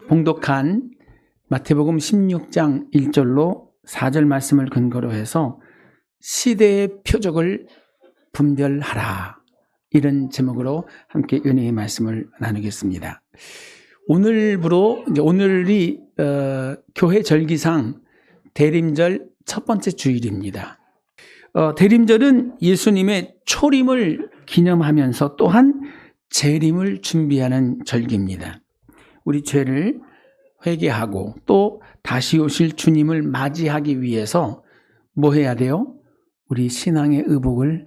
봉독한 마태복음 16장 1절로 4절 말씀을 근거로 해서 시대의 표적을 분별하라, 이런 제목으로 함께 은혜의 말씀을 나누겠습니다. 오늘이 교회 절기상 대림절 첫 번째 주일입니다. 대림절은 예수님의 초림을 기념하면서 또한 재림을 준비하는 절기입니다. 우리 죄를 회개하고 또 다시 오실 주님을 맞이하기 위해서 뭐 해야 돼요? 우리 신앙의 의복을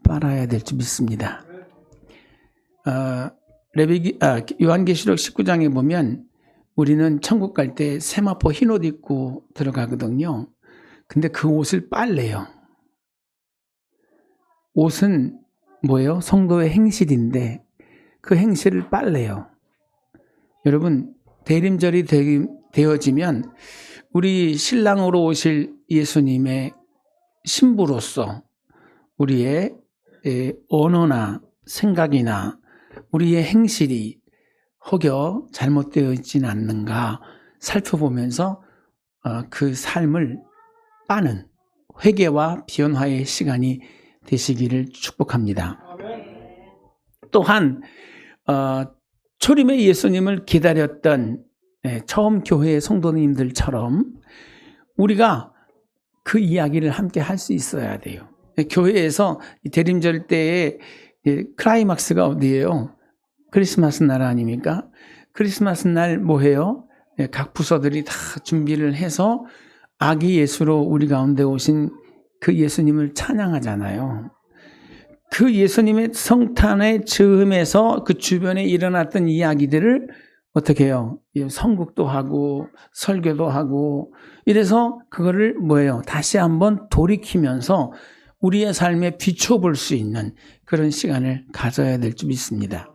빨아야 될 줄 믿습니다. 요한계시록 19장에 보면 우리는 천국 갈 때 세마포 흰옷 입고 들어가거든요. 근데 그 옷을 빨래요. 옷은 뭐예요? 성도의 행실인데 그 행실을 빨래요. 여러분, 대림절이 되어지면 우리 신랑으로 오실 예수님의 신부로서 우리의 언어나 생각이나 우리의 행실이 혹여 잘못되어 있지는 않는가 살펴보면서 그 삶을 빠는 회개와 변화의 시간이 되시기를 축복합니다. 또한 초림의 예수님을 기다렸던 처음 교회의 성도님들처럼 우리가 그 이야기를 함께 할 수 있어야 돼요. 교회에서 대림절 때의 클라이막스가 어디예요? 크리스마스 날 아닙니까? 크리스마스 날 뭐 해요? 각 부서들이 다 준비를 해서 아기 예수로 우리 가운데 오신 그 예수님을 찬양하잖아요. 그 예수님의 성탄의 즈음에서 그 주변에 일어났던 이야기들을 어떻게 해요? 선국도 하고 설교도 하고 이래서 그거를 뭐예요? 다시 한번 돌이키면서 우리의 삶에 비춰볼 수 있는 그런 시간을 가져야 될 줄 믿습니다.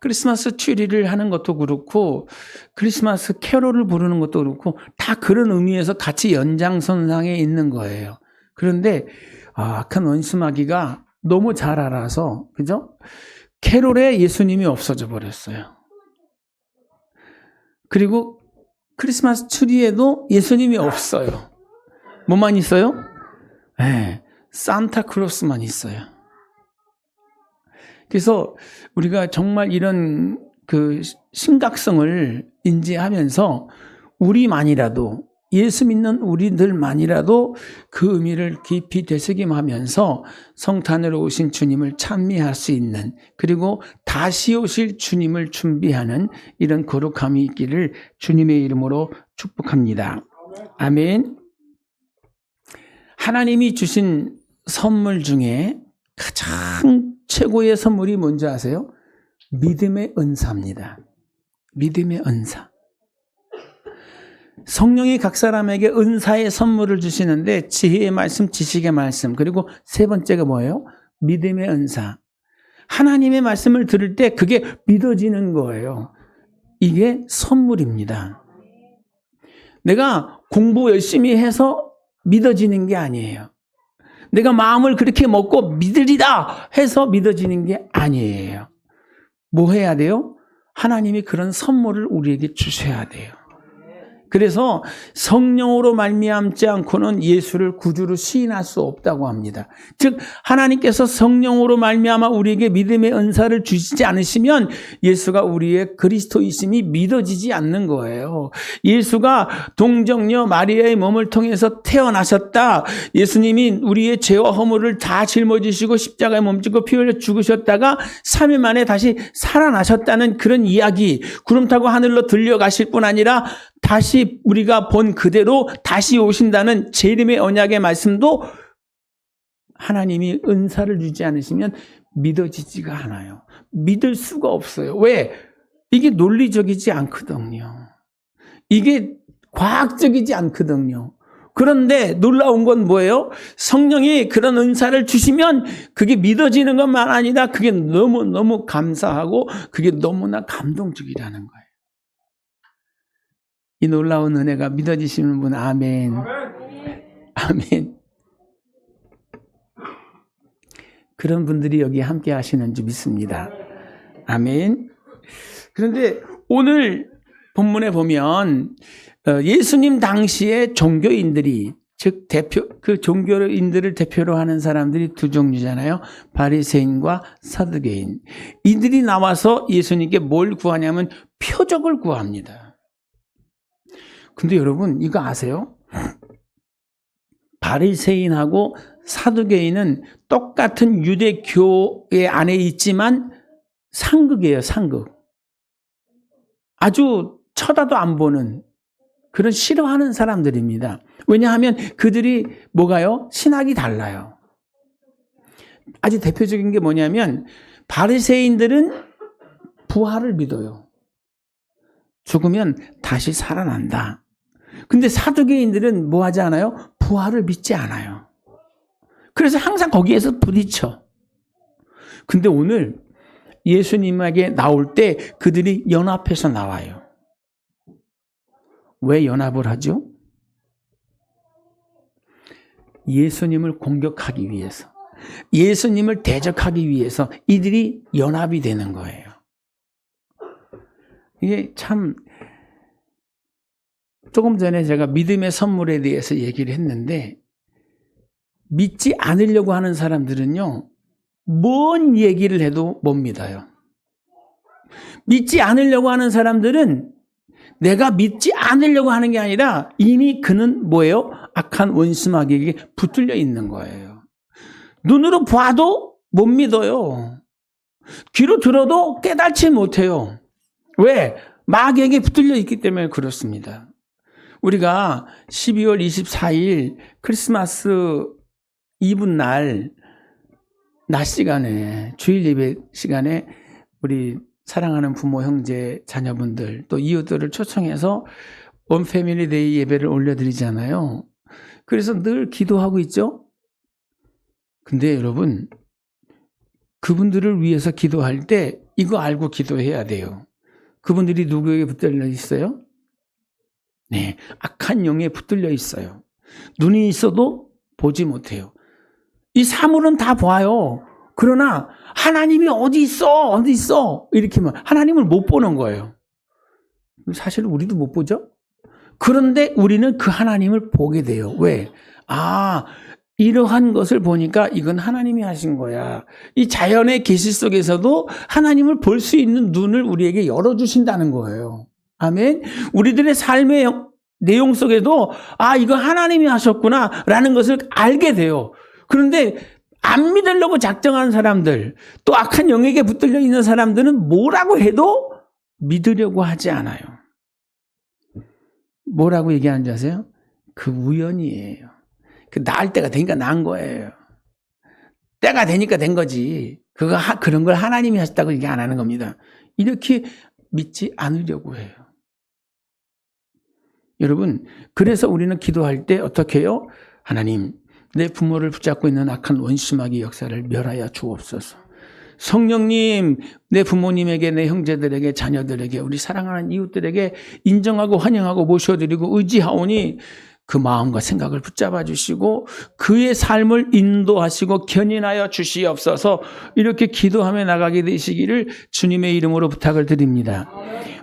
크리스마스 트리를 하는 것도 그렇고 크리스마스 캐롤을 부르는 것도 그렇고 다 그런 의미에서 같이 연장선상에 있는 거예요. 그런데 악한 원수마귀가 너무 잘 알아서, 그죠? 캐롤에 예수님이 없어져 버렸어요. 그리고 크리스마스 트리에도 예수님이 없어요. 뭐만 있어요? 네, 산타클로스만 있어요. 그래서 우리가 정말 이런 그 심각성을 인지하면서 우리만이라도, 예수 믿는 우리들만이라도 그 의미를 깊이 되새김하면서 성탄으로 오신 주님을 찬미할 수 있는, 그리고 다시 오실 주님을 준비하는 이런 거룩함이 있기를 주님의 이름으로 축복합니다. 아멘. 하나님이 주신 선물 중에 가장 최고의 선물이 뭔지 아세요? 믿음의 은사입니다. 믿음의 은사. 성령이 각 사람에게 은사의 선물을 주시는데 지혜의 말씀, 지식의 말씀, 그리고 세 번째가 뭐예요? 믿음의 은사. 하나님의 말씀을 들을 때 그게 믿어지는 거예요. 이게 선물입니다. 내가 공부 열심히 해서 믿어지는 게 아니에요. 내가 마음을 그렇게 먹고 믿으리다 해서 믿어지는 게 아니에요. 뭐 해야 돼요? 하나님이 그런 선물을 우리에게 주셔야 돼요. 그래서 성령으로 말미암지 않고는 예수를 구주로 시인할 수 없다고 합니다. 즉 하나님께서 성령으로 말미암아 우리에게 믿음의 은사를 주시지 않으시면 예수가 우리의 그리스도이심이 믿어지지 않는 거예요. 예수가 동정녀 마리아의 몸을 통해서 태어나셨다. 예수님이 우리의 죄와 허물을 다 짊어지시고 십자가에 몸짓고 피 흘려 죽으셨다가 3일 만에 다시 살아나셨다는 그런 이야기, 구름 타고 하늘로 들려가실 뿐 아니라 다시 우리가 본 그대로 다시 오신다는 재림의 언약의 말씀도 하나님이 은사를 주지 않으시면 믿어지지가 않아요. 믿을 수가 없어요. 왜? 이게 논리적이지 않거든요. 이게 과학적이지 않거든요. 그런데 놀라운 건 뭐예요? 성령이 그런 은사를 주시면 그게 믿어지는 것만 아니라 그게 너무너무 감사하고 그게 너무나 감동적이라는 거예요. 이 놀라운 은혜가 믿어지시는 분, 아멘. 아멘. 그런 분들이 여기 함께 하시는 줄 믿습니다. 아멘. 그런데 오늘 본문에 보면 예수님 당시에 종교인들이 즉 그 종교인들을 대표로 하는 사람들이 두 종류잖아요. 바리새인과 사두개인. 이들이 나와서 예수님께 뭘 구하냐면 표적을 구합니다. 근데 여러분 이거 아세요? 바리새인하고 사두개인은 똑같은 유대교회 안에 있지만 상극이에요, 상극. 아주 쳐다도 안 보는 그런 싫어하는 사람들입니다. 왜냐하면 그들이 뭐가요? 신학이 달라요. 아주 대표적인 게 뭐냐면 바리새인들은 부활을 믿어요. 죽으면 다시 살아난다. 근데 사두개인들은 뭐 하지 않아요? 부활을 믿지 않아요. 그래서 항상 거기에서 부딪혀. 근데 오늘 예수님에게 나올 때 그들이 연합해서 나와요. 왜 연합을 하죠? 예수님을 공격하기 위해서, 예수님을 대적하기 위해서 이들이 연합이 되는 거예요. 이게 참 조금 전에 제가 믿음의 선물에 대해서 얘기를 했는데 믿지 않으려고 하는 사람들은요, 뭔 얘기를 해도 못 믿어요. 믿지 않으려고 하는 사람들은 내가 믿지 않으려고 하는 게 아니라 이미 그는 뭐예요? 악한 원수마귀에게 붙들려 있는 거예요. 눈으로 봐도 못 믿어요. 귀로 들어도 깨닫지 못해요. 왜? 마귀에게 붙들려 있기 때문에 그렇습니다. 우리가 12월 24일 크리스마스 이브 날 낮 시간에 주일 예배 시간에 우리 사랑하는 부모, 형제, 자녀분들 또 이웃들을 초청해서 원 패밀리 데이 예배를 올려드리잖아요. 그래서 늘 기도하고 있죠. 근데 여러분 그분들을 위해서 기도할 때 이거 알고 기도해야 돼요. 그분들이 누구에게 붙들려 있어요? 네, 악한 영에 붙들려 있어요. 눈이 있어도 보지 못해요. 이 사물은 다 봐요. 그러나 하나님이 어디 있어? 이렇게 말 하나님을 못 보는 거예요. 사실 우리도 못 보죠? 그런데 우리는 그 하나님을 보게 돼요. 왜? 이러한 것을 보니까 이건 하나님이 하신 거야. 이 자연의 계시 속에서도 하나님을 볼 수 있는 눈을 우리에게 열어주신다는 거예요. 아멘. 우리들의 삶의 내용 속에도 이거 하나님이 하셨구나 라는 것을 알게 돼요. 그런데 안 믿으려고 작정하는 사람들, 또 악한 영에게 붙들려 있는 사람들은 뭐라고 해도 믿으려고 하지 않아요. 뭐라고 얘기하는지 아세요? 그 우연이에요. 그 나을 때가 되니까 난 거예요. 때가 되니까 된 거지. 그런 걸 하나님이 하셨다고 얘기 안 하는 겁니다. 이렇게 믿지 않으려고 해요. 여러분, 그래서 우리는 기도할 때 어떻게 해요? 하나님, 내 부모를 붙잡고 있는 악한 원수마귀 역사를 멸하여 주옵소서. 성령님, 내 부모님에게, 내 형제들에게, 자녀들에게, 우리 사랑하는 이웃들에게 인정하고 환영하고 모셔드리고 의지하오니 그 마음과 생각을 붙잡아 주시고 그의 삶을 인도하시고 견인하여 주시옵소서. 이렇게 기도하며 나가게 되시기를 주님의 이름으로 부탁을 드립니다.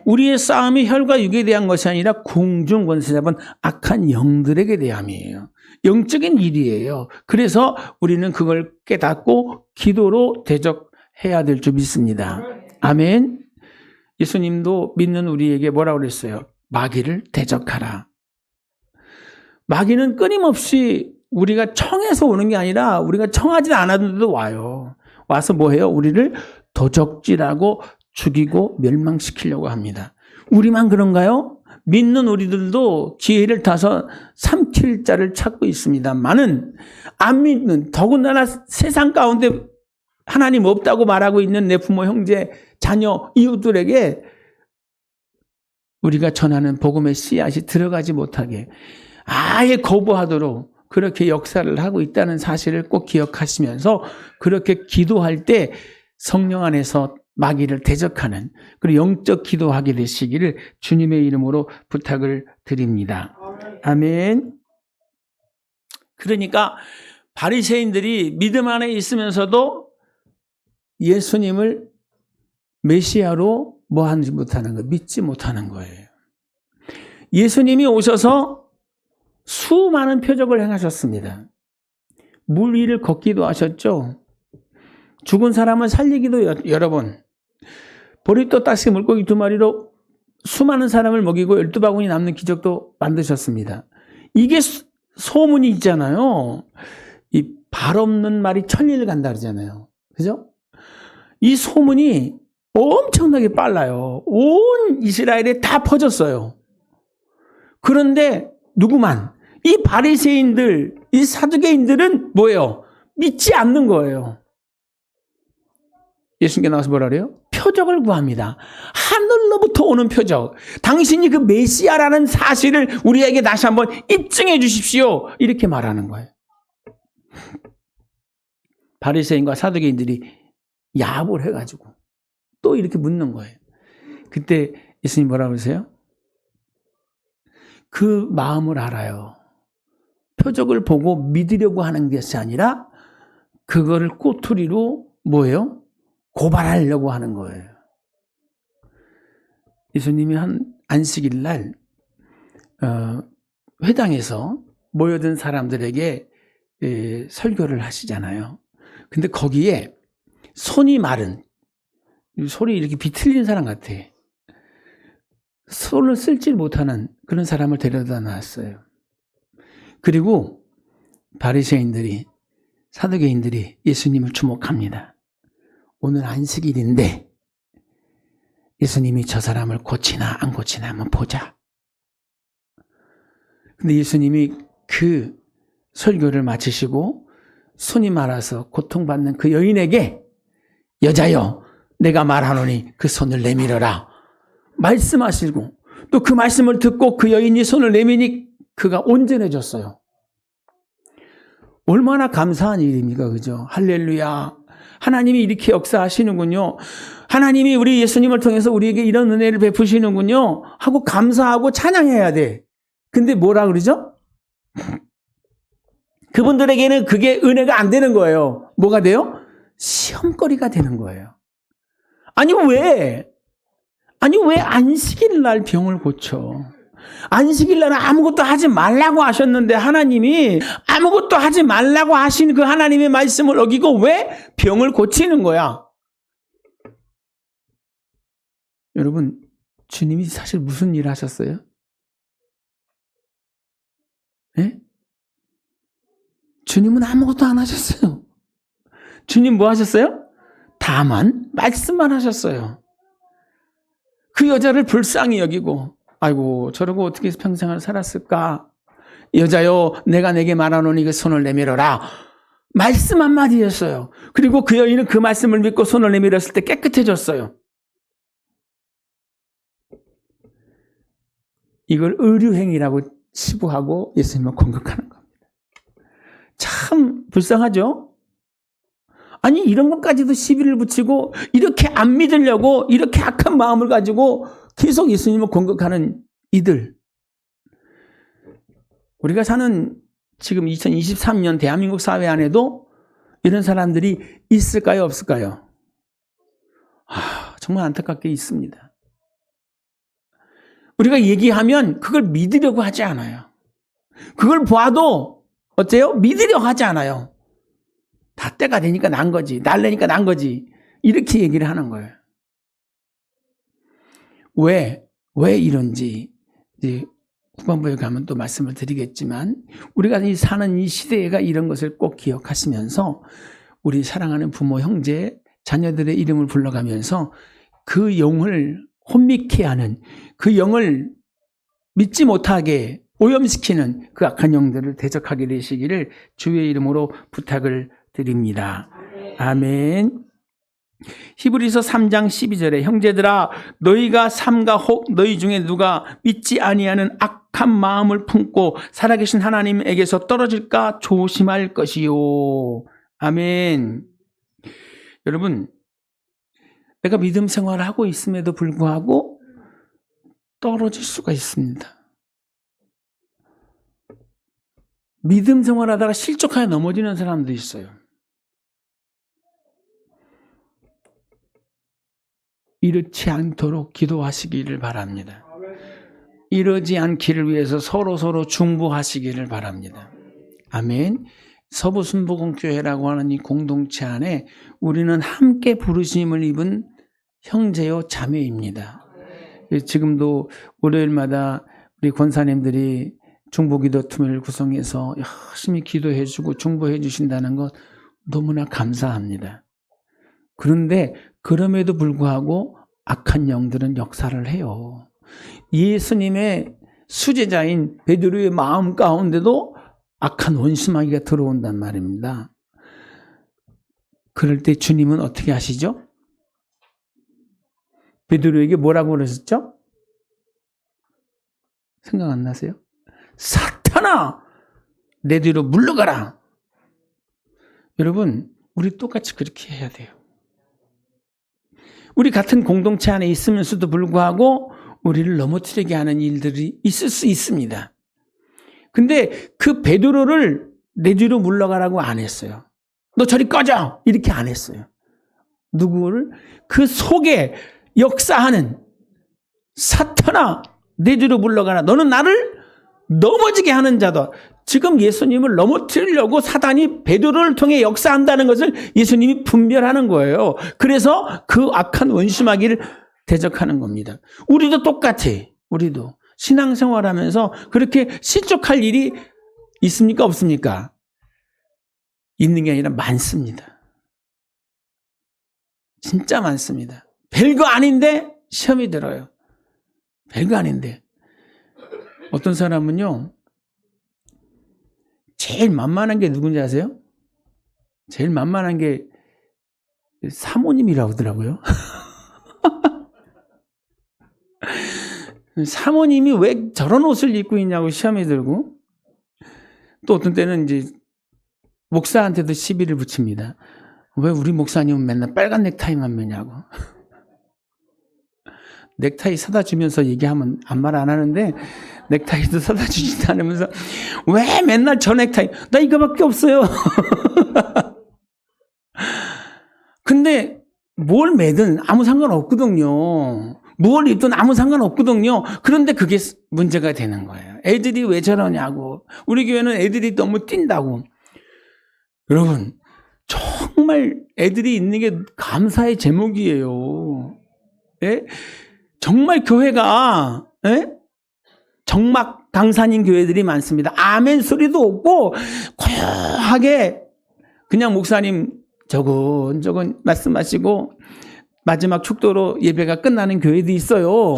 우리의 싸움이 혈과 육에 대한 것이 아니라 공중 권세 잡은 악한 영들에게 대함이에요. 영적인 일이에요. 그래서 우리는 그걸 깨닫고 기도로 대적해야 될 줄 믿습니다. 아멘. 예수님도 믿는 우리에게 뭐라고 그랬어요? 마귀를 대적하라. 마귀는 끊임없이 우리가 청해서 오는 게 아니라 우리가 청하지 않았는데도 와요. 와서 뭐해요? 우리를 도적질하고 죽이고 멸망시키려고 합니다. 우리만 그런가요? 믿는 우리들도 기회를 타서 삼킬 자를 찾고 있습니다만은 안 믿는, 더군다나 세상 가운데 하나님 없다고 말하고 있는 내 부모, 형제, 자녀, 이웃들에게 우리가 전하는 복음의 씨앗이 들어가지 못하게 아예 거부하도록 그렇게 역사를 하고 있다는 사실을 꼭 기억하시면서 그렇게 기도할 때 성령 안에서 마귀를 대적하는 그리고 영적 기도하게 되시기를 주님의 이름으로 부탁을 드립니다. 아멘. 그러니까 바리새인들이 믿음 안에 있으면서도 예수님을 메시아로 뭐하지 못하는 거, 믿지 못하는 거예요. 예수님이 오셔서 수많은 표적을 행하셨습니다. 물 위를 걷기도 하셨죠. 죽은 사람을 살리기도 여러 번. 보리또 딱지 물고기 2마리로 수많은 사람을 먹이고 12바구니 남는 기적도 만드셨습니다. 이게 소문이 있잖아요. 이 발 없는 말이 천리를 간다 그러잖아요. 그죠? 이 소문이 엄청나게 빨라요. 온 이스라엘에 다 퍼졌어요. 그런데 누구만 이 바리새인들, 이 사두개인들은 뭐예요? 믿지 않는 거예요. 예수님께 나와서 뭐라 그래요? 표적을 구합니다. 하늘로부터 오는 표적. 당신이 그 메시아라는 사실을 우리에게 다시 한번 입증해 주십시오. 이렇게 말하는 거예요. 바리새인과 사두개인들이 야합을 해가지고 또 이렇게 묻는 거예요. 그때 예수님 뭐라고 그러세요? 그 마음을 알아요. 표적을 보고 믿으려고 하는 것이 아니라 그거를 꼬투리로 뭐예요? 고발하려고 하는 거예요. 예수님이 한 안식일 날 회당에서 모여든 사람들에게 설교를 하시잖아요. 근데 거기에 손이 마른, 손이 이렇게 비틀린 사람 같아. 손을 쓸지 못하는 그런 사람을 데려다 놨어요. 그리고 바리새인들이, 사두개인들이 예수님을 주목합니다. 오늘 안식일인데 예수님이 저 사람을 고치나 안 고치나 한번 보자. 근데 예수님이 그 설교를 마치시고 손이 말아서 고통받는 그 여인에게 여자여 내가 말하노니 그 손을 내밀어라 말씀하시고 또 그 말씀을 듣고 그 여인이 손을 내미니 그가 온전해졌어요. 얼마나 감사한 일입니까? 그죠? 할렐루야. 하나님이 이렇게 역사하시는군요. 하나님이 우리 예수님을 통해서 우리에게 이런 은혜를 베푸시는군요. 하고 감사하고 찬양해야 돼. 근데 뭐라 그러죠? 그분들에게는 그게 은혜가 안 되는 거예요. 뭐가 돼요? 시험거리가 되는 거예요. 아니 왜 안식일 날 병을 고쳐? 안식일 날은 아무것도 하지 말라고 하셨는데 하나님이 아무것도 하지 말라고 하신 그 하나님의 말씀을 어기고 왜 병을 고치는 거야? 여러분, 주님이 사실 무슨 일을 하셨어요? 네? 주님은 아무것도 안 하셨어요. 주님 뭐 하셨어요? 다만 말씀만 하셨어요. 그 여자를 불쌍히 여기고 아이고 저러고 어떻게 평생을 살았을까? 여자여 내가 내게 말하노니 그 손을 내밀어라. 말씀 한마디였어요. 그리고 그 여인은 그 말씀을 믿고 손을 내밀었을 때 깨끗해졌어요. 이걸 의류행위라고 치부하고 예수님을 공격하는 겁니다. 참 불쌍하죠? 아니 이런 것까지도 시비를 붙이고 이렇게 안 믿으려고 이렇게 악한 마음을 가지고 계속 예수님을 공격하는 이들. 우리가 사는 지금 2023년 대한민국 사회 안에도 이런 사람들이 있을까요? 없을까요? 정말 안타깝게 있습니다. 우리가 얘기하면 그걸 믿으려고 하지 않아요. 그걸 봐도 어때요? 믿으려고 하지 않아요. 다 때가 되니까 난 거지. 날래니까 난 거지. 이렇게 얘기를 하는 거예요. 왜 이런지 이제 후반부에 가면 또 말씀을 드리겠지만 우리가 사는 이 시대가 이런 것을 꼭 기억하시면서 우리 사랑하는 부모, 형제, 자녀들의 이름을 불러가면서 그 영을 혼미케 하는 그 영을 믿지 못하게 오염시키는 그 악한 영들을 대적하게 되시기를 주의 이름으로 부탁을 드립니다. 아멘. 히브리서 3장 12절에 형제들아 너희가 삼가 혹 너희 중에 누가 믿지 아니하는 악한 마음을 품고 살아계신 하나님에게서 떨어질까 조심할 것이요. 아멘. 여러분 내가 믿음 생활을 하고 있음에도 불구하고 떨어질 수가 있습니다. 믿음 생활하다가 실족하여 넘어지는 사람도 있어요. 이렇지 않도록 기도하시기를 바랍니다. 이러지 않기를 위해서 서로 중보하시기를 바랍니다. 아멘. 서부순복음교회라고 하는 이 공동체 안에 우리는 함께 부르심을 입은 형제요 자매입니다. 지금도 월요일마다 우리 권사님들이 중보기도팀을 구성해서 열심히 기도해주고 중보해 주신다는 것 너무나 감사합니다. 그런데 그럼에도 불구하고 악한 영들은 역사를 해요. 예수님의 수제자인 베드로의 마음 가운데도 악한 원수마귀가 들어온단 말입니다. 그럴 때 주님은 어떻게 하시죠? 베드로에게 뭐라고 그러셨죠? 생각 안 나세요? 사탄아! 내 뒤로 물러가라! 여러분, 우리 똑같이 그렇게 해야 돼요. 우리 같은 공동체 안에 있으면서도 불구하고 우리를 넘어뜨리게 하는 일들이 있을 수 있습니다. 근데 그 베드로를 내 뒤로 물러가라고 안 했어요. 너 저리 꺼져! 이렇게 안 했어요. 누구를? 그 속에 역사하는 사탄아! 내 뒤로 물러가라. 너는 나를 넘어지게 하는 자다. 지금 예수님을 넘어뜨리려고 사단이 베드로를 통해 역사한다는 것을 예수님이 분별하는 거예요. 그래서 그 악한 원수마귀를 대적하는 겁니다. 우리도 똑같아. 우리도 신앙생활하면서 그렇게 실족할 일이 있습니까? 없습니까? 있는 게 아니라 많습니다. 진짜 많습니다. 별거 아닌데 시험이 들어요. 별거 아닌데. 어떤 사람은요, 제일 만만한 게 누군지 아세요? 제일 만만한 게 사모님이라고 하더라고요. 사모님이 왜 저런 옷을 입고 있냐고 시험에 들고, 또 어떤 때는 이제 목사한테도 시비를 붙입니다. 왜 우리 목사님은 맨날 빨간 넥타이만 매냐고. 넥타이 사다 주면서 얘기하면 아무 말 안 하는데 넥타이도 사다 주지도 않으면서 왜 맨날 저 넥타이, 나 이거밖에 없어요. 근데 뭘 매든 아무 상관없거든요. 뭘 입든 아무 상관없거든요. 그런데 그게 문제가 되는 거예요. 애들이 왜 저러냐고. 우리 교회는 애들이 너무 뛴다고. 여러분, 정말 애들이 있는 게 감사의 제목이에요. 예? 정말 교회가, 예? 정막 강산인 교회들이 많습니다. 아멘 소리도 없고 고요하게 그냥 목사님 저건 말씀하시고 마지막 축도로 예배가 끝나는 교회도 있어요.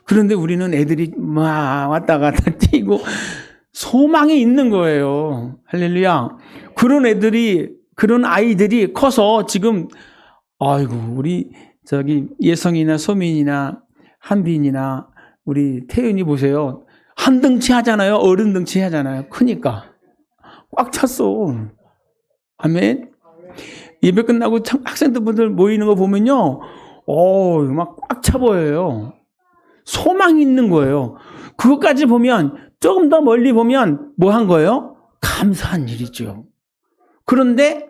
그런데 우리는 애들이 막 왔다 갔다 뛰고 소망이 있는 거예요. 할렐루야. 그런 아이들이 커서 지금 아이고 우리 저기 예성이나 소민이나 한빈이나 우리 태윤이 보세요. 한 덩치 하잖아요. 어른 덩치 하잖아요. 크니까. 꽉 찼어. 아멘. 예배 끝나고 학생들 모이는 거 보면요. 막 꽉 차 보여요. 소망이 있는 거예요. 그것까지 보면 조금 더 멀리 보면 뭐 한 거예요? 감사한 일이죠. 그런데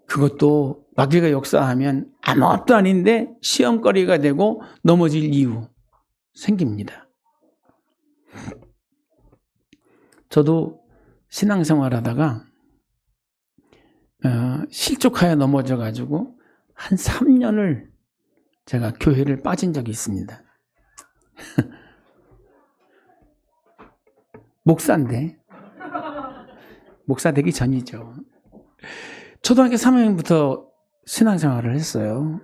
그것도 마귀가 역사하면 아무것도 아닌데 시험거리가 되고 넘어질 이유 생깁니다. 저도 신앙생활 하다가 실족하여 넘어져 가지고 한 3년을 제가 교회를 빠진 적이 있습니다. 목사인데 목사 되기 전이죠. 초등학교 3학년부터 신앙생활을 했어요.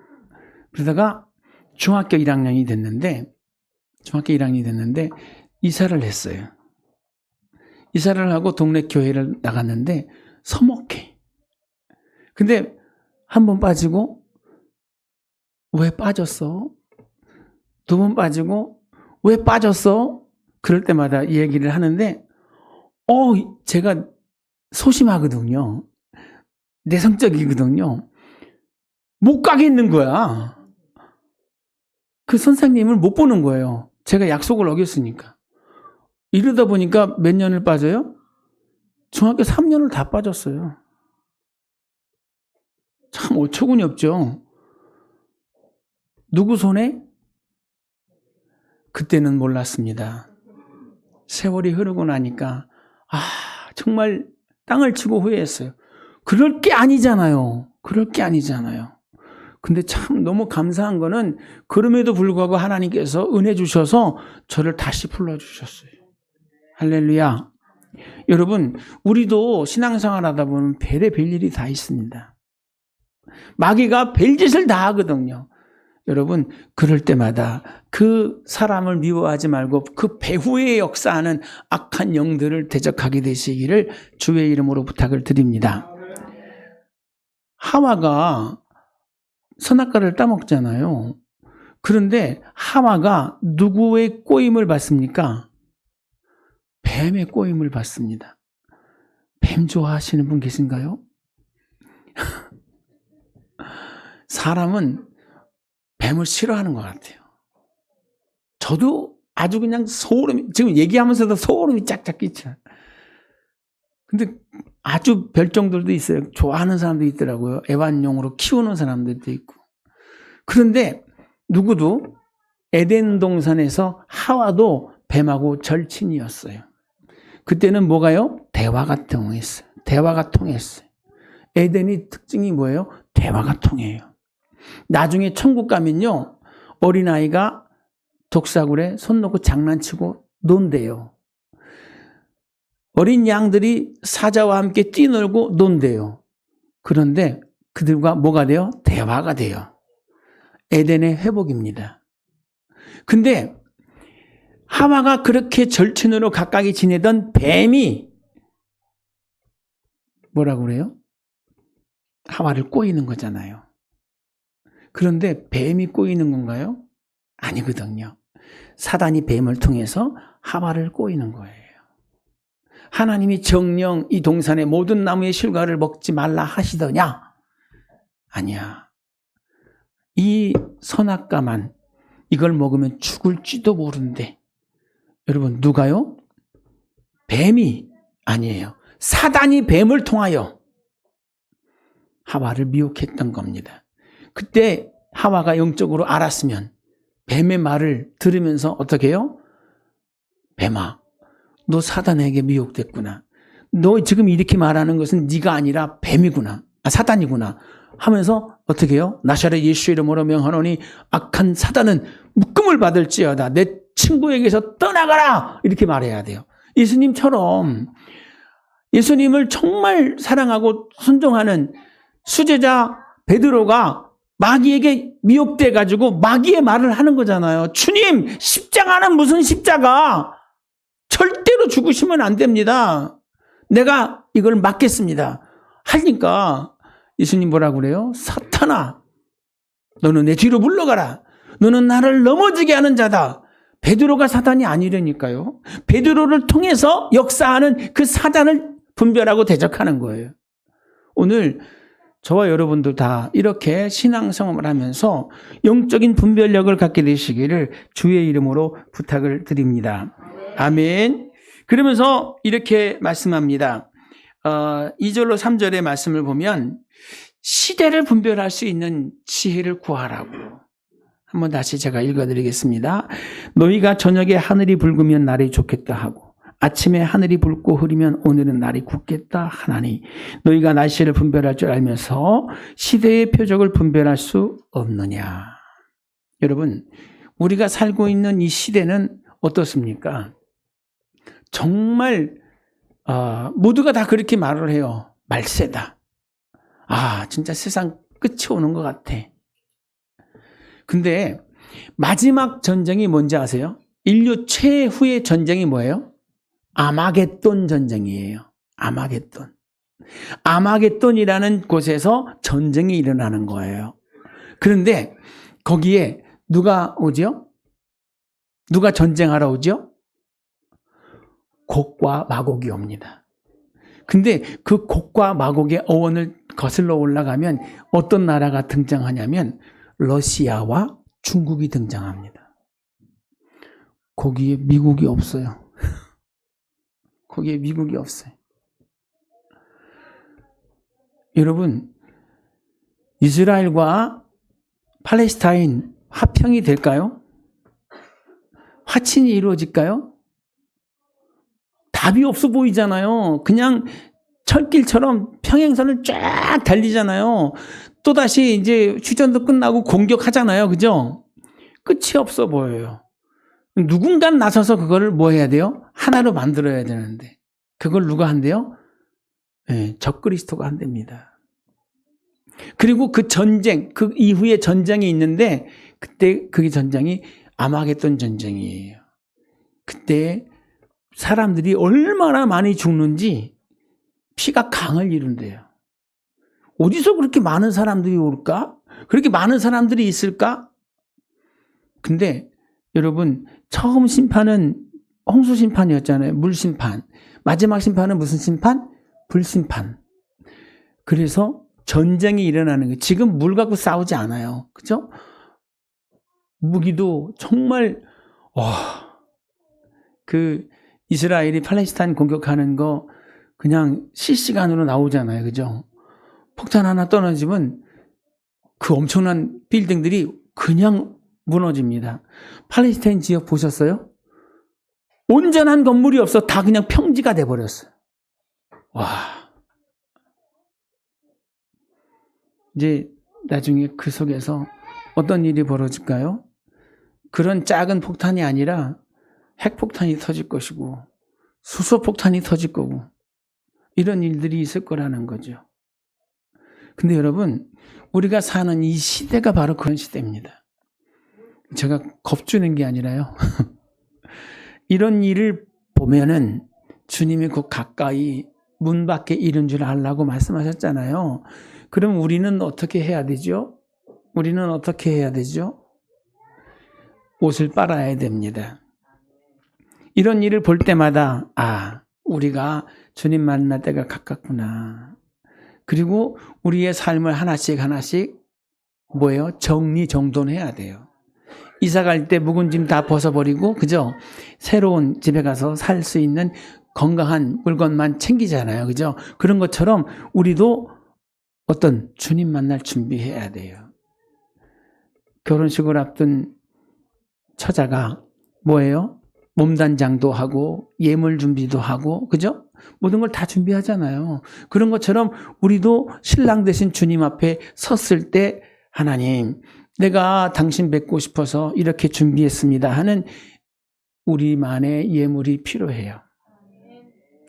그러다가 중학교 1학년이 됐는데 이사를 했어요. 이사를 하고 동네 교회를 나갔는데 서먹해. 근데 한 번 빠지고 왜 빠졌어? 두 번 빠지고 왜 빠졌어? 그럴 때마다 이 얘기를 하는데 제가 소심하거든요. 내성적이거든요. 못 가겠는 거야. 그 선생님을 못 보는 거예요. 제가 약속을 어겼으니까. 이러다 보니까 몇 년을 빠져요? 중학교 3년을 다 빠졌어요. 참 어처구니 없죠. 누구 손에? 그때는 몰랐습니다. 세월이 흐르고 나니까 정말 땅을 치고 후회했어요. 그럴 게 아니잖아요. 그럴 게 아니잖아요. 근데 참 너무 감사한 거는 그럼에도 불구하고 하나님께서 은혜 주셔서 저를 다시 불러주셨어요. 할렐루야. 여러분, 우리도 신앙생활 하다 보면 별일이 다 있습니다. 마귀가 별짓을 다 하거든요. 여러분, 그럴 때마다 그 사람을 미워하지 말고 그 배후에 역사하는 악한 영들을 대적하게 되시기를 주의 이름으로 부탁을 드립니다. 하와가 선악과를 따먹잖아요. 그런데 하와가 누구의 꼬임을 받습니까? 뱀의 꼬임을 받습니다. 뱀 좋아하시는 분 계신가요? 사람은 뱀을 싫어하는 것 같아요. 저도 아주 그냥 소름이, 지금 얘기하면서도 소름이 짝짝 끼쳐요. 근데 아주 별종들도 있어요. 좋아하는 사람도 있더라고요. 애완용으로 키우는 사람들도 있고. 그런데 누구도 에덴 동산에서 하와도 뱀하고 절친이었어요. 그때는 뭐가요? 대화가 통했어요. 대화가 통했어요. 에덴이 특징이 뭐예요? 대화가 통해요. 나중에 천국 가면요, 어린아이가 독사굴에 손 놓고 장난치고 논대요. 어린 양들이 사자와 함께 뛰놀고 논대요. 그런데 그들과 뭐가 돼요? 대화가 돼요. 에덴의 회복입니다. 근데 하와가 그렇게 절친으로 가까이 지내던 뱀이 뭐라고 그래요? 하와를 꼬이는 거잖아요. 그런데 뱀이 꼬이는 건가요? 아니거든요. 사단이 뱀을 통해서 하와를 꼬이는 거예요. 하나님이 정녕 이 동산의 모든 나무의 실과를 먹지 말라 하시더냐? 아니야. 이 선악과만 이걸 먹으면 죽을지도 모른대. 여러분, 누가요? 뱀이 아니에요. 사단이 뱀을 통하여 하와를 미혹했던 겁니다. 그때 하와가 영적으로 알았으면 뱀의 말을 들으면서 어떻게 해요? 뱀아, 너 사단에게 미혹됐구나. 너 지금 이렇게 말하는 것은 네가 아니라 뱀이구나. 사단이구나. 하면서 어떻게 해요? 나사렛 예수 이름으로 명하노니 악한 사단은 묶음을 받을지어다. 내 친구에게서 떠나가라. 이렇게 말해야 돼요. 예수님처럼 예수님을 정말 사랑하고 순종하는 수제자 베드로가 마귀에게 미혹돼 가지고 마귀의 말을 하는 거잖아요. 주님, 십자가는 무슨 십자가? 절대로 죽으시면 안 됩니다. 내가 이걸 막겠습니다. 하니까 예수님 뭐라고 그래요? 사탄아, 너는 내 뒤로 물러가라. 너는 나를 넘어지게 하는 자다. 베드로가 사단이 아니라니까요. 베드로를 통해서 역사하는 그 사단을 분별하고 대적하는 거예요. 오늘 저와 여러분도 다 이렇게 신앙생활을 하면서 영적인 분별력을 갖게 되시기를 주의 이름으로 부탁을 드립니다. 아멘. 그러면서 이렇게 말씀합니다. 2절로 3절의 말씀을 보면 시대를 분별할 수 있는 지혜를 구하라고. 한번 다시 제가 읽어드리겠습니다. 너희가 저녁에 하늘이 붉으면 날이 좋겠다 하고 아침에 하늘이 붉고 흐리면 오늘은 날이 굳겠다 하나니 너희가 날씨를 분별할 줄 알면서 시대의 표적을 분별할 수 없느냐. 여러분, 우리가 살고 있는 이 시대는 어떻습니까? 정말 모두가 다 그렇게 말을 해요. 말세다. 진짜 세상 끝이 오는 것 같아. 근데 마지막 전쟁이 뭔지 아세요? 인류 최후의 전쟁이 뭐예요? 아마겟돈 전쟁이에요. 아마겟돈. 아마겟돈이라는 곳에서 전쟁이 일어나는 거예요. 그런데 거기에 누가 오죠? 누가 전쟁하러 오죠? 곡과 마곡이 옵니다. 근데 그 곡과 마곡의 어원을 거슬러 올라가면 어떤 나라가 등장하냐면 러시아와 중국이 등장합니다. 거기에 미국이 없어요. 거기에 미국이 없어요. 여러분, 이스라엘과 팔레스타인 화평이 될까요? 화친이 이루어질까요? 답이 없어 보이잖아요. 그냥 철길처럼 평행선을 쫙 달리잖아요. 또다시 이제 휴전도 끝나고 공격하잖아요. 그죠? 끝이 없어 보여요. 누군가 나서서 그거를 뭐 해야 돼요? 하나로 만들어야 되는데. 그걸 누가 한대요? 네, 적그리스도가 한답니다. 그리고 그 전쟁, 그 이후에 전쟁이 있는데, 그때 그게 전쟁이 아마겟돈 전쟁이에요. 그때 사람들이 얼마나 많이 죽는지 피가 강을 이룬대요. 어디서 그렇게 많은 사람들이 올까? 그렇게 많은 사람들이 있을까? 근데 여러분, 처음 심판은 홍수 심판이었잖아요. 물 심판. 마지막 심판은 무슨 심판? 불심판. 그래서 전쟁이 일어나는 거예요. 지금 물 갖고 싸우지 않아요. 그죠? 무기도 정말 그 이스라엘이 팔레스타인 공격하는 거 그냥 실시간으로 나오잖아요. 그죠? 폭탄 하나 떨어지면 그 엄청난 빌딩들이 그냥 무너집니다. 팔레스타인 지역 보셨어요? 온전한 건물이 없어. 다 그냥 평지가 돼버렸어요. 와. 이제 나중에 그 속에서 어떤 일이 벌어질까요? 그런 작은 폭탄이 아니라 핵폭탄이 터질 것이고 수소폭탄이 터질 거고 이런 일들이 있을 거라는 거죠. 근데 여러분, 우리가 사는 이 시대가 바로 그런 시대입니다. 제가 겁주는 게 아니라요. 이런 일을 보면은 주님이 곧 가까이 문 밖에 이른 줄 알라고 말씀하셨잖아요. 그럼 우리는 어떻게 해야 되죠? 우리는 어떻게 해야 되죠? 옷을 빨아야 됩니다. 이런 일을 볼 때마다 우리가 주님 만날 때가 가깝구나. 그리고 우리의 삶을 하나씩 뭐예요? 정리정돈해야 돼요. 이사 갈 때 묵은 짐 다 벗어버리고, 그죠? 새로운 집에 가서 살 수 있는 건강한 물건만 챙기잖아요. 그죠? 그런 것처럼 우리도 어떤 주님 만날 준비해야 돼요. 결혼식을 앞둔 처자가 뭐예요? 몸단장도 하고 예물 준비도 하고, 그죠? 모든 걸 다 준비하잖아요. 그런 것처럼 우리도 신랑 되신 주님 앞에 섰을 때 하나님, 내가 당신 뵙고 싶어서 이렇게 준비했습니다 하는 우리만의 예물이 필요해요.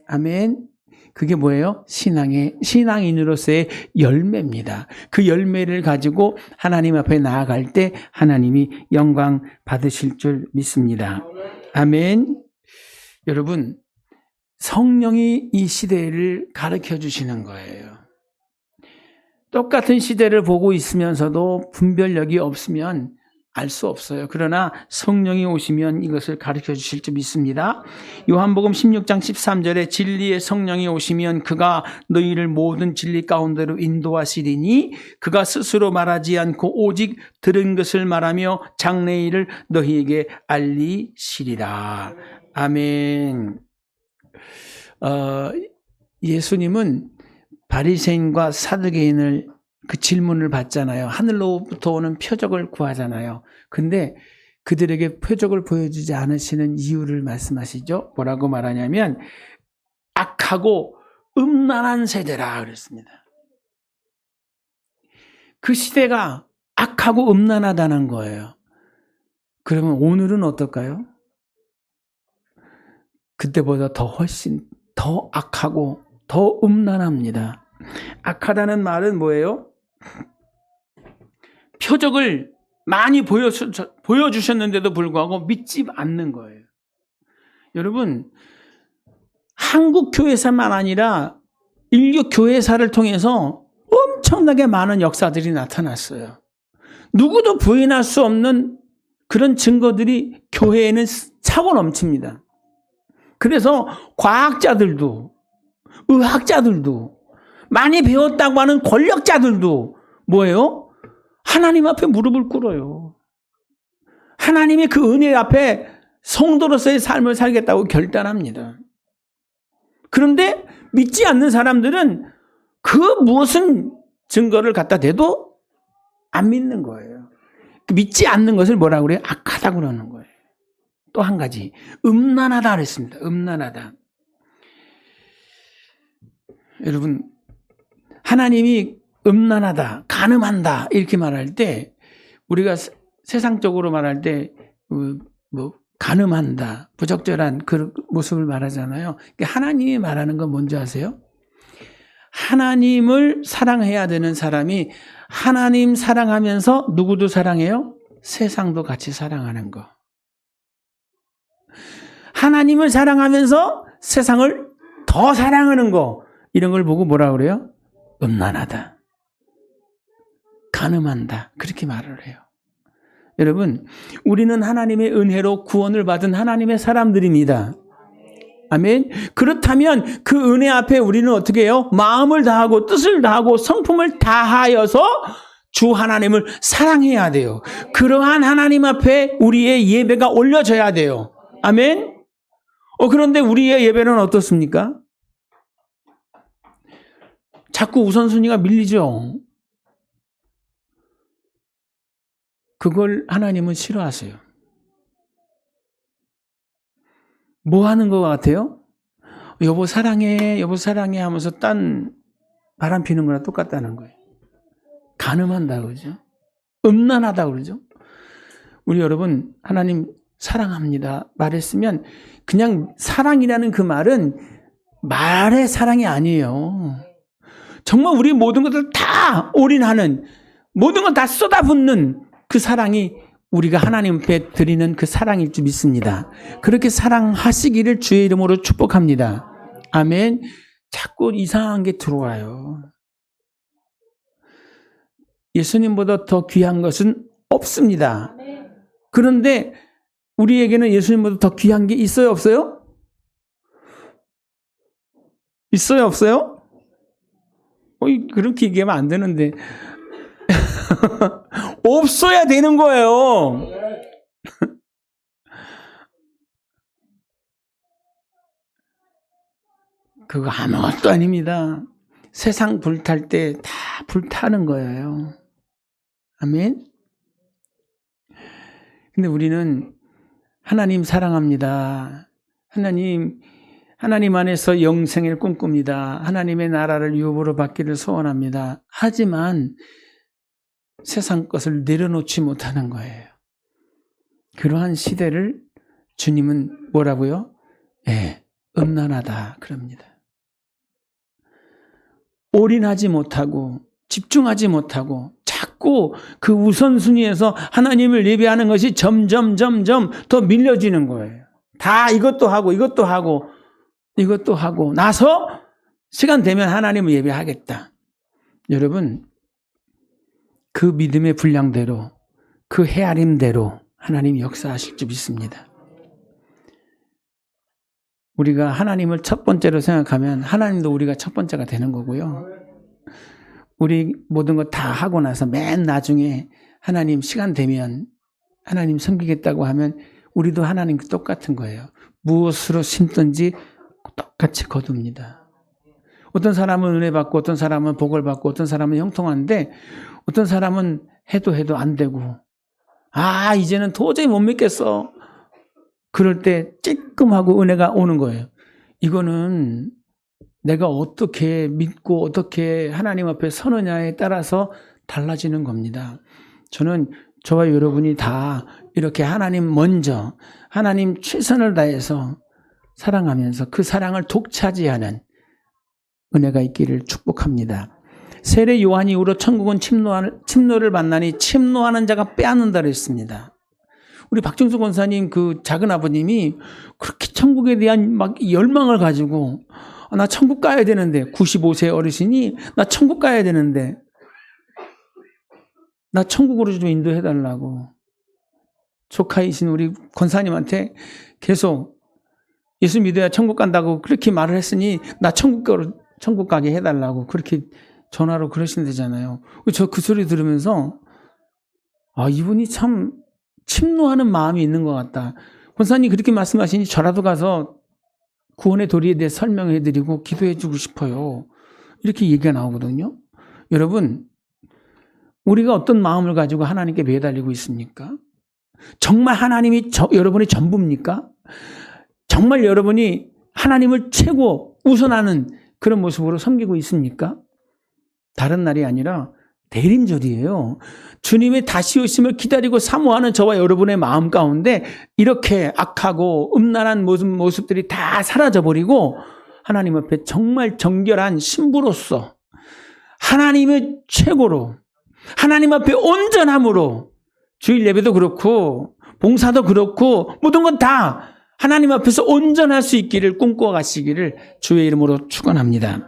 아멘. 그게 뭐예요? 신앙인으로서의 열매입니다. 그 열매를 가지고 하나님 앞에 나아갈 때 하나님이 영광 받으실 줄 믿습니다. 아멘. 여러분, 성령이 이 시대를 가르쳐 주시는 거예요. 똑같은 시대를 보고 있으면서도 분별력이 없으면 알 수 없어요. 그러나 성령이 오시면 이것을 가르쳐 주실 줄 믿습니다. 요한복음 16장 13절에 진리의 성령이 오시면 그가 너희를 모든 진리 가운데로 인도하시리니 그가 스스로 말하지 않고 오직 들은 것을 말하며 장래일을 너희에게 알리시리라. 아멘. 예수님은 바리새인과 사두개인을 그 질문을 받잖아요. 하늘로부터 오는 표적을 구하잖아요. 근데 그들에게 표적을 보여주지 않으시는 이유를 말씀하시죠. 뭐라고 말하냐면 악하고 음란한 세대라 그랬습니다. 그 시대가 악하고 음란하다는 거예요. 그러면 오늘은 어떨까요? 그때보다 훨씬 더 악하고 더 음란합니다. 악하다는 말은 뭐예요? 표적을 많이 보여주셨는데도 불구하고 믿지 않는 거예요. 여러분, 한국 교회사만 아니라 인류 교회사를 통해서 엄청나게 많은 역사들이 나타났어요. 누구도 부인할 수 없는 그런 증거들이 교회에는 차고 넘칩니다. 그래서 과학자들도 의학자들도 많이 배웠다고 하는 권력자들도 뭐예요? 하나님 앞에 무릎을 꿇어요. 하나님의 그 은혜 앞에 성도로서의 삶을 살겠다고 결단합니다. 그런데 믿지 않는 사람들은 그 무엇은 증거를 갖다 대도 안 믿는 거예요. 믿지 않는 것을 뭐라고 그래요? 악하다고 그러는 거예요. 또 한 가지, 음란하다 그랬습니다. 음란하다. 여러분, 하나님이 음란하다, 간음한다 이렇게 말할 때, 우리가 세상적으로 말할 때 간음한다, 부적절한 그 모습을 말하잖아요. 하나님이 말하는 건 뭔지 아세요? 하나님을 사랑해야 되는 사람이 하나님 사랑하면서 누구도 사랑해요? 세상도 같이 사랑하는 거. 하나님을 사랑하면서 세상을 더 사랑하는 거. 이런 걸 보고 뭐라 그래요? 음란하다, 간음한다, 그렇게 말을 해요. 여러분, 우리는 하나님의 은혜로 구원을 받은 하나님의 사람들입니다. 아멘. 그렇다면 그 은혜 앞에 우리는 어떻게 해요? 마음을 다하고 뜻을 다하고 성품을 다하여서 주 하나님을 사랑해야 돼요. 그러한 하나님 앞에 우리의 예배가 올려져야 돼요. 아멘. 그런데 우리의 예배는 어떻습니까? 자꾸 우선순위가 밀리죠. 그걸 하나님은 싫어하세요. 뭐 하는 것 같아요? 여보 사랑해, 여보 사랑해 하면서 딴 바람 피는 거랑 똑같다는 거예요. 간음한다 그러죠. 음란하다 그러죠. 우리 여러분, 하나님 사랑합니다 말했으면 그냥 사랑이라는 그 말은 말의 사랑이 아니에요. 정말 우리 모든 것을 다 올인하는, 모든 것 다 쏟아붓는 그 사랑이 우리가 하나님 앞에 드리는 그 사랑일 줄 믿습니다. 그렇게 사랑하시기를 주의 이름으로 축복합니다. 아멘. 자꾸 이상한 게 들어와요. 예수님보다 더 귀한 것은 없습니다. 그런데 우리에게는 예수님보다 더 귀한 게 있어요, 없어요? 있어요, 없어요? 그렇게 얘기하면 안 되는데. 없어야 되는 거예요. 그거 아무것도 아닙니다. 세상 불탈 때 다 불타는 거예요. 아멘. 근데 우리는 하나님 사랑합니다. 하나님 안에서 영생을 꿈꿉니다. 하나님의 나라를 유업으로 받기를 소원합니다. 하지만 세상 것을 내려놓지 못하는 거예요. 그러한 시대를 주님은 뭐라고요? 음란하다 그럽니다. 올인하지 못하고 집중하지 못하고 자꾸 그 우선순위에서 하나님을 예배하는 것이 점점 더 밀려지는 거예요. 다 이것도 하고 이것도 하고 이것도 하고 나서 시간 되면 하나님을 예배하겠다. 여러분, 그 믿음의 분량대로, 그 헤아림대로 하나님이 역사하실 줄 믿습니다. 우리가 하나님을 첫 번째로 생각하면 하나님도 우리가 첫 번째가 되는 거고요. 우리 모든 거 다 하고 나서 맨 나중에 하나님 시간 되면 하나님 섬기겠다고 하면 우리도 하나님과 똑같은 거예요. 무엇으로 심든지 똑같이 거둡니다. 어떤 사람은 은혜 받고 어떤 사람은 복을 받고 어떤 사람은 형통한데 어떤 사람은 해도 안 되고 이제는 도저히 못 믿겠어. 그럴 때 찔끔하고 은혜가 오는 거예요. 이거는 내가 어떻게 믿고 어떻게 하나님 앞에 서느냐에 따라서 달라지는 겁니다. 저는 저와 여러분이 다 이렇게 하나님 먼저 하나님 최선을 다해서 사랑하면서 그 사랑을 독차지하는 은혜가 있기를 축복합니다. 세례 요한 이후로 천국은 침노를 만나니 침노하는 자가 빼앗는다 그랬습니다. 우리 박정수 권사님 그 작은 아버님이 그렇게 천국에 대한 막 열망을 가지고 나 천국 가야 되는데 95세 어르신이 나 천국 가야 되는데 나 천국으로 좀 인도해달라고 조카이신 우리 권사님한테 계속 예수 믿어야 천국 간다고 그렇게 말을 했으니 나 천국 가게 해달라고 그렇게 전화로 그러신다잖아요. 저 그 소리 들으면서 이분이 참 침노하는 마음이 있는 것 같다. 권사님 그렇게 말씀하시니 저라도 가서 구원의 도리에 대해 설명해드리고 기도해주고 싶어요. 이렇게 얘기가 나오거든요. 여러분, 우리가 어떤 마음을 가지고 하나님께 매달리고 있습니까? 정말 하나님이 여러분의 전부입니까? 정말 여러분이 하나님을 최고 우선하는 그런 모습으로 섬기고 있습니까? 다른 날이 아니라 대림절이에요. 주님의 다시 오심을 기다리고 사모하는 저와 여러분의 마음 가운데 이렇게 악하고 음란한 모습들이 다 사라져버리고 하나님 앞에 정말 정결한 신부로서 하나님의 최고로 하나님 앞에 온전함으로 주일 예배도 그렇고 봉사도 그렇고 모든 건 다 하나님 앞에서 온전할 수 있기를 꿈꿔 가시기를 주의 이름으로 축원합니다.